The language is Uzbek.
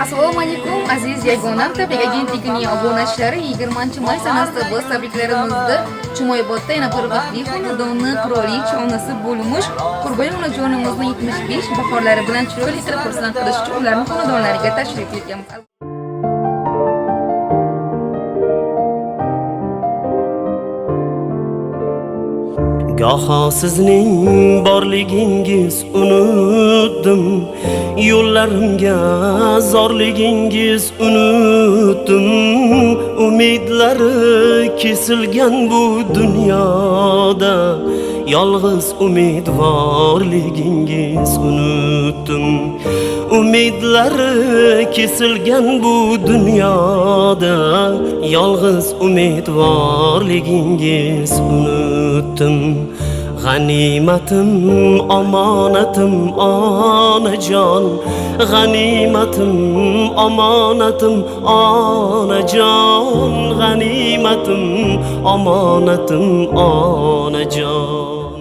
Assalomu alaykum aziz yagonam, Tabrik agentligining obunachilari 20-may sanasida biz tabriklarimizda Chumoybodda yana bir vaqtli xonadonni qirolicha onasi bo'lmuş Qurbon onajonimizning 75 bahorlari bilan chiroyli qilib xursand qilish uchun ularning xonadonlariga tashrif buyurganmiz. Goho sizning borligingiz unutdim, yo'llarimga zorligingiz unutdim, umidlari kesilgan bu dunyoda yolg'iz umidvorligingiz unutdim, umidlari kesilgan bu dunyoda yolg'iz umidvorligingiz unutdim. G'animatim, omonatim, onajon, g'animatim, omonatim, onajon, g'animatim, omonatim, onajon.